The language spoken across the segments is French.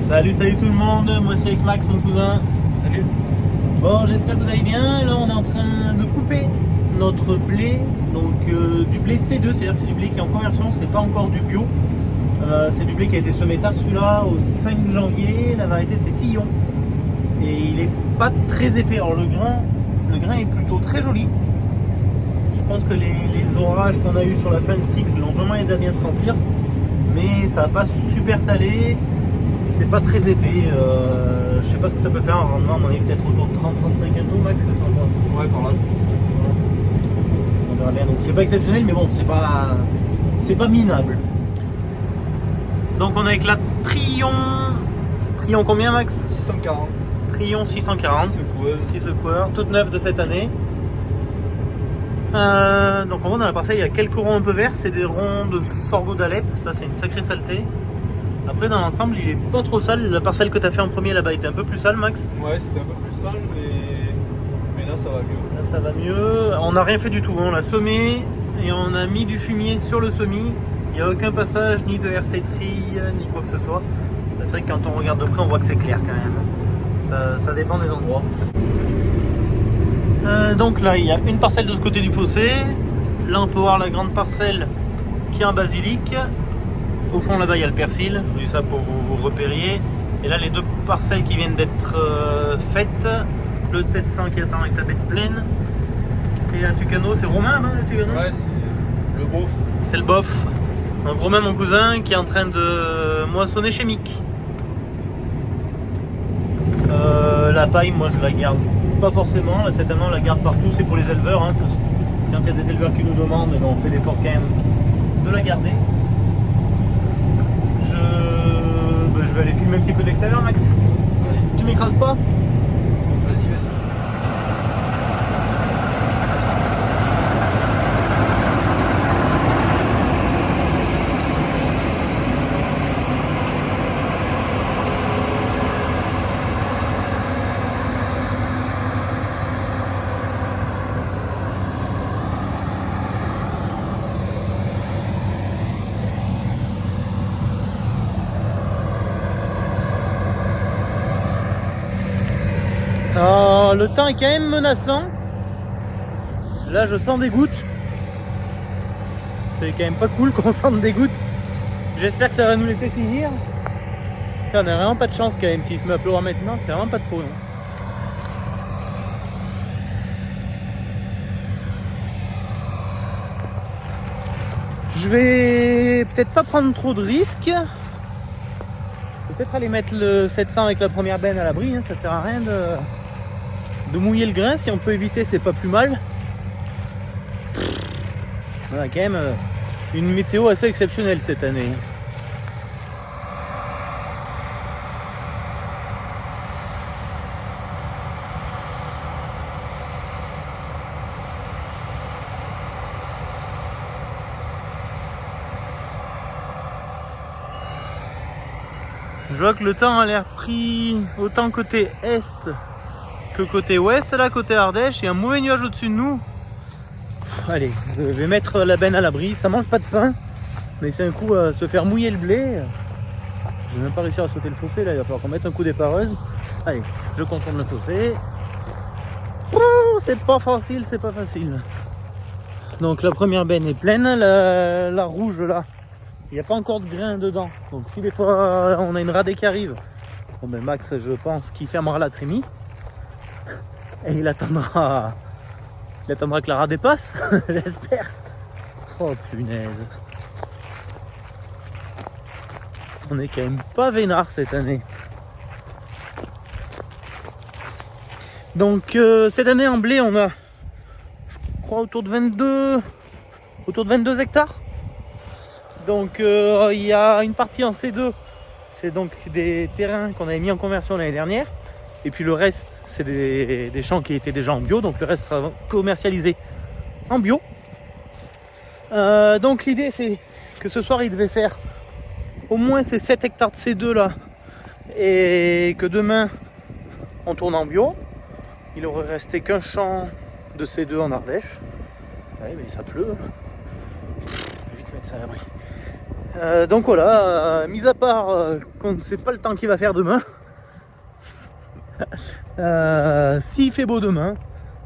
Salut tout le monde, moi c'est avec Max, mon cousin. Salut. Bon, j'espère que vous allez bien. Là, on est en train de couper notre blé, donc du blé C2, c'est-à-dire que c'est du blé qui est en conversion, c'est pas encore du bio. C'est du blé qui a été semé tard, celui-là, au 5 janvier. La variété, c'est Fillon. Et il est pas très épais. Alors, le grain est plutôt très joli. Je pense que les orages qu'on a eu sur la fin de cycle l'ont vraiment aidé à bien se remplir. Mais ça va pas super taler. Et c'est pas très épais. Je sais pas ce que ça peut faire en rendement. On est peut-être autour de 30-35 bientôt, Max. Ouais, par là, je pense. On verra bien. Donc, c'est pas exceptionnel, mais bon, c'est pas minable. Donc, on est avec la Trion. Trion combien, Max? 640. Trion 640. 6 secoueurs, toute neuve de cette année. Donc, en gros, dans la parcelle, il y a quelques ronds un peu verts. C'est des ronds de sorgho d'Alep. Ça, c'est une sacrée saleté. Après, dans l'ensemble, il est pas trop sale. La parcelle que tu as fait en premier là-bas était un peu plus sale, Max. Ouais, c'était un peu plus sale, mais là, ça va mieux. Là, ça va mieux. On n'a rien fait du tout. On l'a semé et on a mis du fumier sur le semis. Il n'y a aucun passage, ni de RC-trille, ni quoi que ce soit. C'est vrai que quand on regarde de près, on voit que c'est clair quand même. Ça dépend des endroits. Donc là, il y a une parcelle de ce côté du fossé. Là, on peut voir la grande parcelle qui est en basilic. Au fond, là-bas, il y a le persil. Je vous dis ça pour vous repériez. Et là, les deux parcelles qui viennent d'être faites. Le 700 qui attend avec sa bête pleine. Et la Tucano, c'est Romain, non, le Tucano? Ouais, c'est le beauf. C'est le bof. Donc Romain, mon cousin, qui est en train de moissonner chez Mick. La paille, moi, je la garde pas forcément. Là, cette année, on la garde partout. C'est pour les éleveurs. Hein, quand il y a des éleveurs qui nous demandent, eh ben, on fait l'effort quand même de la garder. Je vais aller filmer un petit peu de l'extérieur, Max. Allez. Tu m'écrases pas? Vas-y. Le temps est quand même menaçant. Là, je sens des gouttes. C'est quand même pas cool qu'on sente des gouttes. J'espère que ça va nous laisser finir. On n'a vraiment pas de chance quand même. S'il se met à pleuvoir maintenant, c'est vraiment pas de peau. Non. Je vais peut-être pas prendre trop de risques. Peut-être aller mettre le 700 avec la première benne à l'abri. Hein. Ça sert à rien de mouiller le grain. Si on peut éviter, c'est pas plus mal. On a quand même une météo assez exceptionnelle cette année. Je vois que le temps a l'air pris autant côté est que côté ouest, là côté Ardèche, il y a un mauvais nuage au-dessus de nous. Allez, je vais mettre la benne à l'abri, ça mange pas de pain, mais c'est un coup à se faire mouiller le blé. Je vais même pas réussir à sauter le fossé, là il va falloir qu'on mette un coup d'épareuse. Allez, je contourne le fossé. Oh, c'est pas facile, c'est pas facile. Donc la première benne est pleine, la rouge là, il n'y a pas encore de grain dedans. Donc si des fois on a une radée qui arrive, bon ben Max je pense qu'il fermera la trémie. Et il attendra que la radée passe, j'espère. Oh punaise. On est quand même pas vénard cette année. Donc cette année en blé on a, je crois, autour de 22 hectares. Donc il y a une partie en C2, c'est donc des terrains qu'on avait mis en conversion l'année dernière. Et puis le reste, c'est des champs qui étaient déjà en bio, donc le reste sera commercialisé en bio. Donc l'idée, c'est que ce soir, il devait faire au moins ces 7 hectares de C2 là, et que demain, on tourne en bio. Il aurait resté qu'un champ de C2 en Ardèche. Ouais, mais ça pleut. Je vais vite mettre ça à l'abri. Donc voilà, mis à part qu'on ne sait pas le temps qu'il va faire demain, s'il fait beau demain,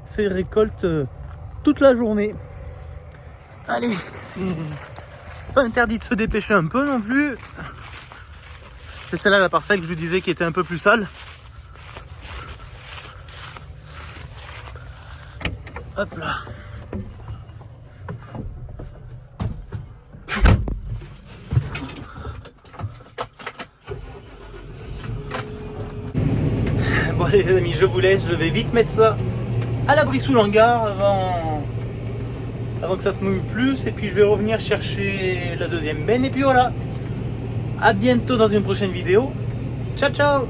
c'est récolte toute la journée. Allez, c'est pas interdit de se dépêcher un peu non plus. C'est celle-là la parcelle que je vous disais qui était un peu plus sale. Hop là. Bon allez les amis, je vous laisse, je vais vite mettre ça à l'abri sous l'hangar avant que ça se mouille plus, et puis je vais revenir chercher la deuxième benne, et puis voilà. À bientôt dans une prochaine vidéo. Ciao ciao.